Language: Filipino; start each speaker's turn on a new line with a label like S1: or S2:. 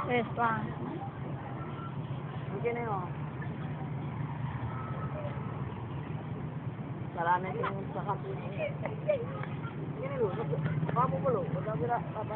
S1: Yes, pa.
S2: Okay na yun. Marami yung sa kapit. Ini lu, kamu belum, udah bila, apa